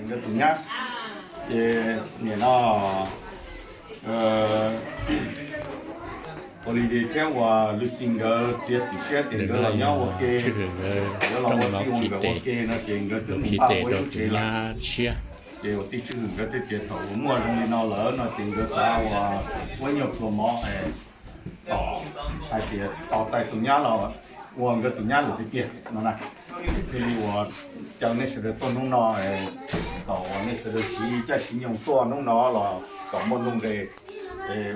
người tụi nhá thì nhà nó holiday theo và lucing cái chia sẻ tiền cái là nhau ok đó là một cái một cái ok nó tiền cái từ ba mươi triệu là thì ở tí chữ cái tiền thầu mua thì nó lỡ nó tiền cái sao và với nhiều số mỏต่อไอเดียต่อใจตุนยาเราวงก็ตุนยาหรือที่เกียนั่นนะคือว่าเจ้าเนี่ย是ต้นนุ่งนอต่อเนี่ย是สีจะสียงตัวนุ่งนอเราต่อมันนุ่งเลย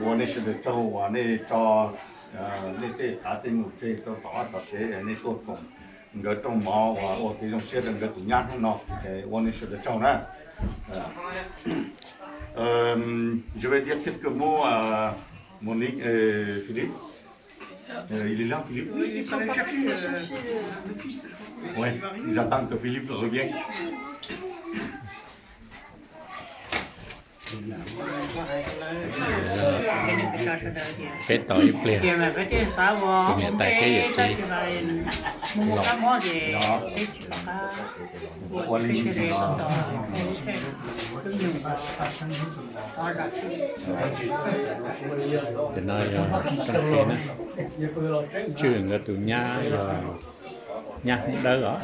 ว่าเนี่ย是เจ้าว่าเนี่ยจอเนี่ยเตะขาเตะหนุเตะตัวต่อต่อเสียเนี่ยตัวกงก็ต้องมองว่าโอ้ที่ต้องเสียดังก็ตุนยานุ่งนอว่าเนี่ย是เจ้านะje vais dire quelques mots à Monique et Philippe. Il est là, Philippe? Oui, ils sont allés chercher le fils. Oui, ils attendent que Philippe revienne. Cái tội liền. Tụi nhà tại cái gì chị? Thì nơi trong khi nó trường ở tụi nhà rồi nhà không đỡ rồi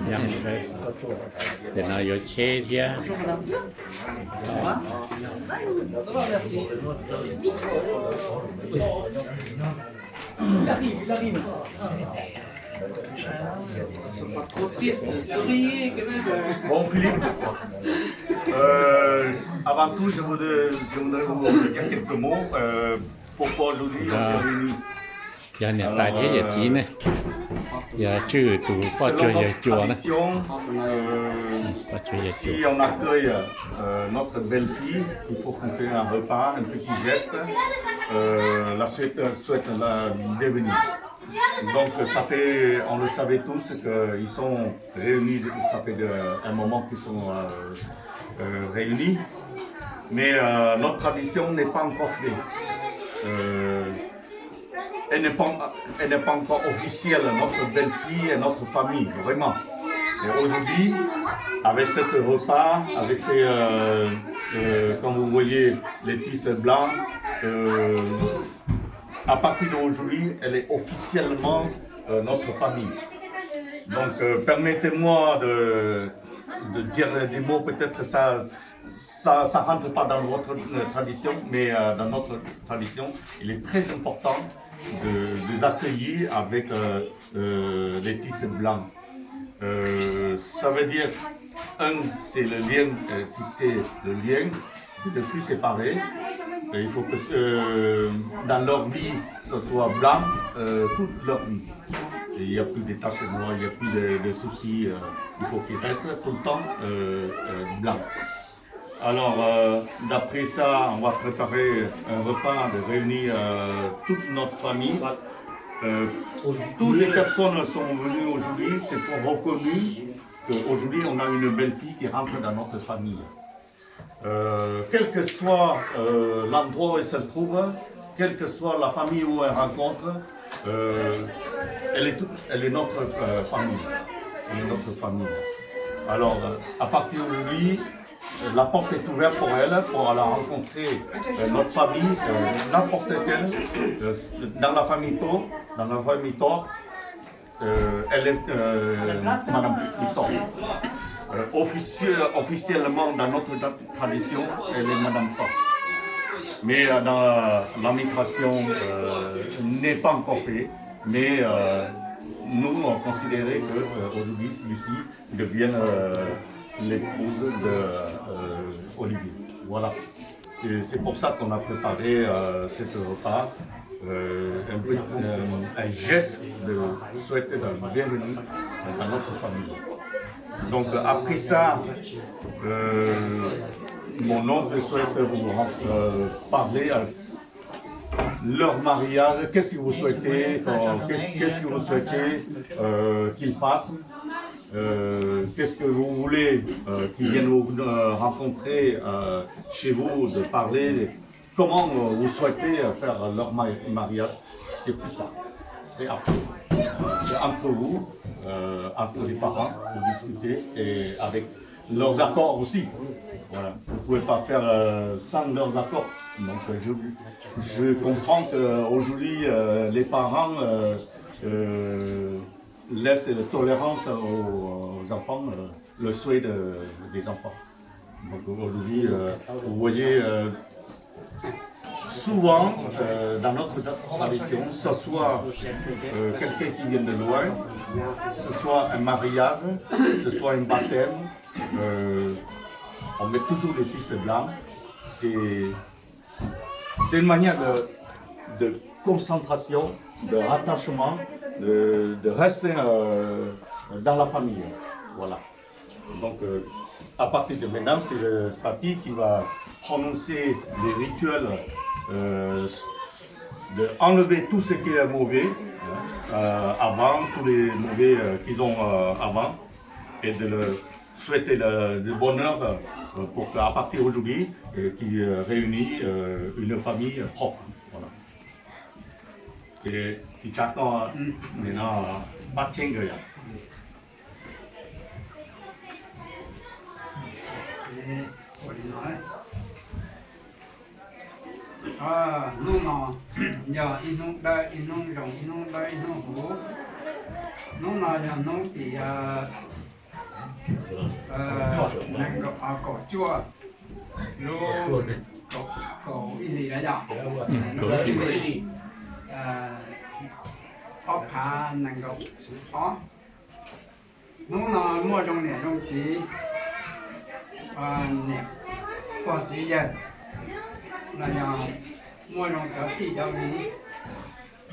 nhà không đỡ thì nó vô chế thì Bon Philippe, avant tout je voudrais vous dire quelques mots. Pourquoi aujourd'hui on s'est réunis? Giờ này tại thế giờ chỉ này giờ trừ tụ có chơi giờ chùa này si on accueille notre belle fille, il faut qu'on fasse un repas, un petit geste, la souhaite la bienvenue. Donc ça fait, on le savait tous qu'ils sont réunis, ça fait un moment qu'ils sont réunis, mais notre tradition n'est pas encore faite. Elle n'est pas encore officielle, notre belle-fille et notre famille, vraiment. Et aujourd'hui, avec ce repas, avec ces, comme vous voyez, les tissus blancs, à partir d'aujourd'hui, elle est officiellement notre famille. Donc, permettez-moi de dire des mots, peut-être ça rentre pas dans votre tradition, mais dans notre tradition, il est très important de les accueillir avec les tissus blancs. Ça veut dire, c'est le lien, tisser le lien, de plus séparé. Il faut que dans leur vie, ce soit blanc toute leur vie. Et il n'y a plus de taches noires, il n'y a plus de soucis. Il faut qu'ils restent tout le temps blancs. Alors, d'après ça, on va préparer un repas de réunir toute notre famille. Toutes les personnes sont venues aujourd'hui, c'est pour reconnaître qu'aujourd'hui, on a une belle fille qui rentre dans notre famille. Quel que soit l'endroit où elle se trouve, quelle que soit la famille où elle rencontre, elle est notre famille. Elle est notre famille. Alors, à partir d'aujourd'hui, la porte est ouverte pour elle, pour aller rencontrer notre famille, n'importe quelle, dans la famille Thor, elle est Madame Thor. Officiellement, dans notre tradition, elle est Madame Thor. Mais dans l'administration n'est pas encore fait, mais nous on considérait qu'aujourd'hui, celui-ci devienne l'épouse d'Olivier. Voilà. C'est pour ça qu'on a préparé ce repas, un geste de souhaiter la bienvenue dans notre famille. Donc après ça, mon oncle souhaite vous parler leur mariage, qu'est-ce que vous souhaitez, qu'est-ce que vous souhaitez qu'ils fassent. Qu'est-ce que vous voulez qu'ils viennent vous rencontrer chez vous, de parler, comment vous souhaitez faire leur mariage, c'est plus tard. Et après, c'est entre vous, entre les parents, vous discutez et avec leurs accords aussi. Voilà. Vous ne pouvez pas faire sans leurs accords. Donc je comprends qu'aujourd'hui les parents laissent la tolérance aux enfants, le souhait des enfants. Donc aujourd'hui, vous voyez souvent dans notre tradition, ce soit quelqu'un qui vient de loin, ce soit un mariage, ce soit un baptême, on met toujours des tissus blancs. C'est une manière de concentration, de rattachement, de rester dans la famille. Voilà. Donc, à partir de maintenant, c'est le papy qui va prononcer les rituels, d'enlever tout ce qui est mauvais avant, tous les mauvais qu'ils ont avant, et de le souhaiter le bonheur pour qu'à partir d'aujourd'hui, qu'il réunit une famille propre. Voilà. Et si chacun maintenant pas tiens que lúc nào giờ in nông đây in nông rồng in nông đây in nông hú lúc nào giờ nông thì năng cỏ chua lúc cỏ gì đấy nhở ốc hà năng cỏ ó lúc nào mua trong này trong chỉ nè có chỉ vậy là nhà mua trong cỡ tí cho mình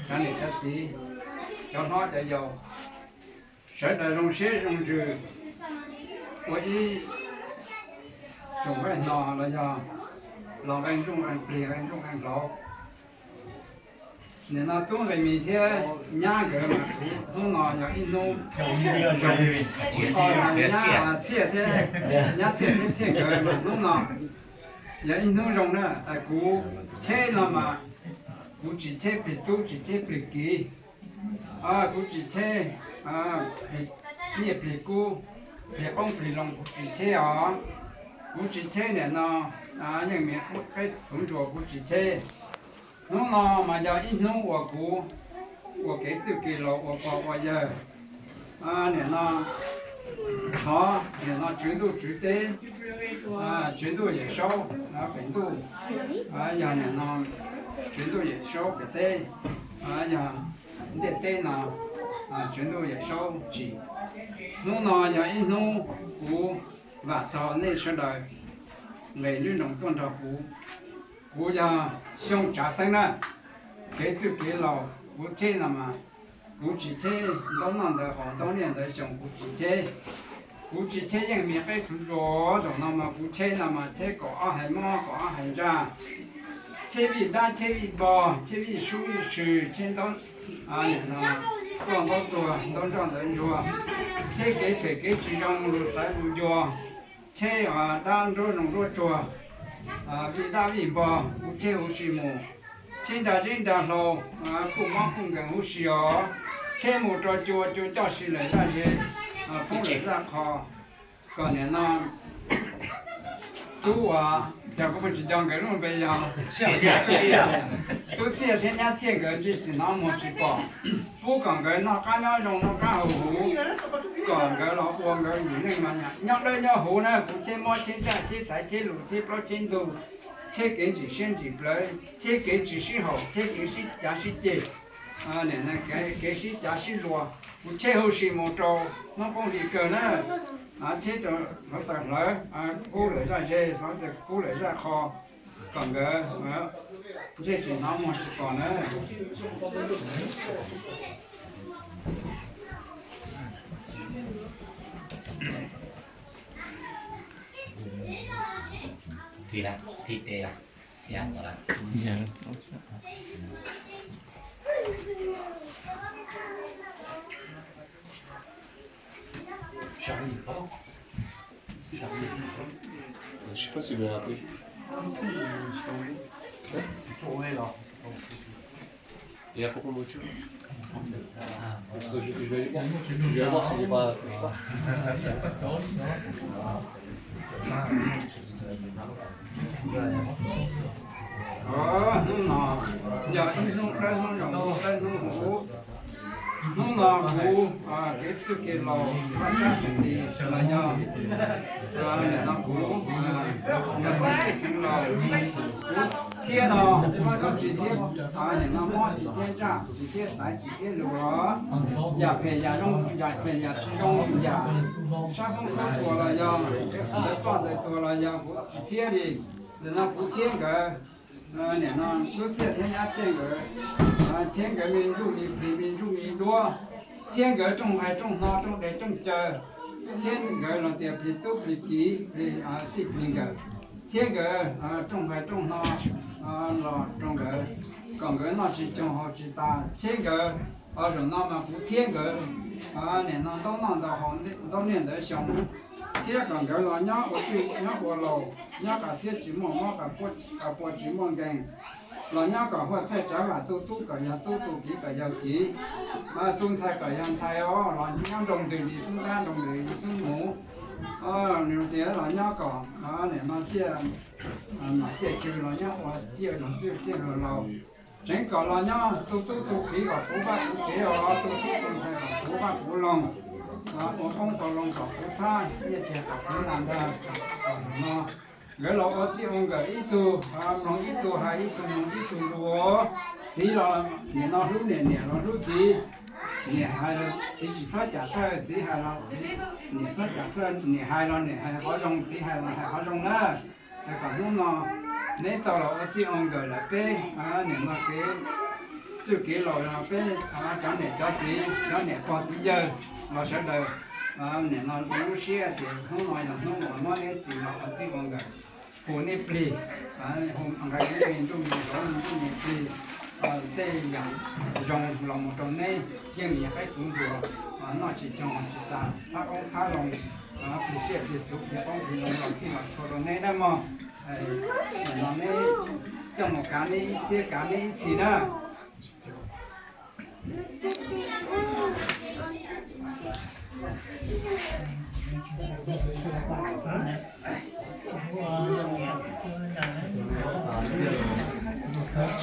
cái này cái gì cho nó để dầu sẽ là trong xe trong trừ với trong cái nọ là do lòng anh trong anh bì anh trong anh lọ nên nó tung về mình thế nhá cái mà tung nọ nhà in nông nhá chia thế nhá chia cái mà tung nọ nhà in nông rồng đó cú chế nó mà cú chỉ chế bị tu chỉ chế bị kỹ cú chỉ chế bị bị cú bị ông bị lòng bị chế cú chỉ chế này nó nhưng mà cái sống chùa cú chỉ chế nó mà giờ in nông của cú của cái sự kỳ lạ của giờ này nó khó này nó chuyển đổi chủ tế chuyển đổi về sâu bệnh tu giờ này nó chuyển đổi về sâu về tế giờ để tế nó chuyển đổi về sâu chỉ nó giờ in nông cú và sau này sẽ đời ngày như nông thôn thảo cú giờ xong trả sang đó cái sự kỳ lạ cú chế là mà cú chỉ chế đông nam的好多年的像cú chỉ chế cú chỉ chế những miếng cái chủ rồi nó mà cú chế là mà chế có hay mò có hay ra chế bị đa chế bị bò chế bị suy sử chế đông này nó còn cóตัวđông trong đấy rồi chế cái chỉ trong rồi sai rồi chế đan rồi nó rồi rồi bị đa bị bò cú chế hữu sĩ mù trên đà lô cũng mong cũng gần hữu sĩ chế một trò chùa cho xí lại ra chế không lại ra khó còn này nó tu giờ có phải chỉ trong cái luôn bây giờ tu chia thiên nhá chia cái chỉ nó một chỉ bỏ不còn cái nó cá nhau trong nó cá hủ còn cái nó buông cái gì này mà nhau đây nhau hủ này cũng chế mua chế ra chế sải chế lụt chế bao chế đồ chế cái chỉ xem chỉ lấy chế cái chỉ sĩ hậu chế cái sĩ giá sĩ chế này cái sĩ giá sĩ lúa chế hậu sĩ một trâu nó không bị cờ nữa chế cho nó tặng lấy cú lấy ra chế nóจะcú lấy ra kho còn cái chế chỉ nó một chỉ còn nữa thì là thịt đây là xé đó là Je sais pas si vous l'avez rappelé. Et à propos de voiture je vais aller voir. Je vais aller voir s'il n'est pas. đây nó rộng đây nó hổ nó là cú cái thứ kia lò bắt ra sinh đi là nhau để nó cú là sẽ sinh lò thiên nó có chỉ thiên để nó mót chỉ thiên ra chỉ thiên sải chỉ thiên lúa nhà về nhà trong nhà về nhà trong nhà sao không cóตัวlà nhau để con đểตัวlà nhau chỉ thiên đi để nó cú thiên cái để nó lúc xưa thiên nhà thiên cái mình du mình đua thiên cái trong hai trong nó trong để trong chờ thiên cái là tiệp thì tốt thì kỹ thì thì mình cái thiên cái trong hai trong nó là trong cái còn cái nó chỉ trong họ chỉ ta thiên cái ở trong nó mà cũng thiên cái nên nó都弄到好都练得像天còn cái là nhớ ở chỗ nhớ của lầu nhớ cả thiên chỉ mong nhớ cả bộ chỉ mong cái là nhớ cả hoa菜trái và tu cả nhà tu kỹ cả nhà kỹ tung菜cả nhà菜ó là nhớ đồng tiền đi xuống ta đồng tiền đi xuống ngủ nhiều thế là nhớ cả này nó chia mà chia trừ là nhớ và chia là chia là lầu chính cả là nhớ tu kỹ và phú bát phú chế ở tu tung菜và phú bát phú long một ông còn long cả phú sa chia chia cả phú nam ra nó cái lỗ ở chỉ ông cái ít tu lòng ít tu hay ít tu lúa chỉ là nhà nó lúc này nhà nó lúc gì nhà hay là chỉ phát trả thôi chỉ hay là nhà phát trả thôi nhà hay họ dùng chỉ hay là họ dùng đó còn lúc nó nếu tao là ở chỉ ông cái là bé nhà nó cái chưa kỹ rồi là bé cho này cho chỉ cho này qua chỉ giờ nó sẽ đời nhà nó lúa xe thì không nói là nó này chỉ là ở chỉ ông cái hồ nếp lì, hôm ngày này mình dùng nếp lì, đây là dùng lòng một trong này, riêng nhà cái xuống chùa, nó chỉ trồng chỉ ta, sát ông sát lòng, bị chết bị chụp, bị ông bị lòng chỉ mà cho nó này đó mà, nó này trong một cái này chỉ nữa.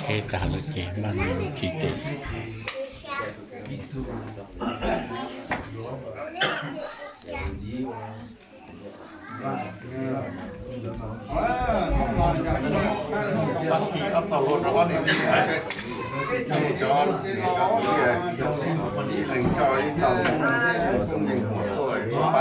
chế cả là chế mang chỉ để bác sĩ ấp vào hồn nó này cho dành cho cháu không nhìn tuổi bác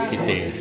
chỉ để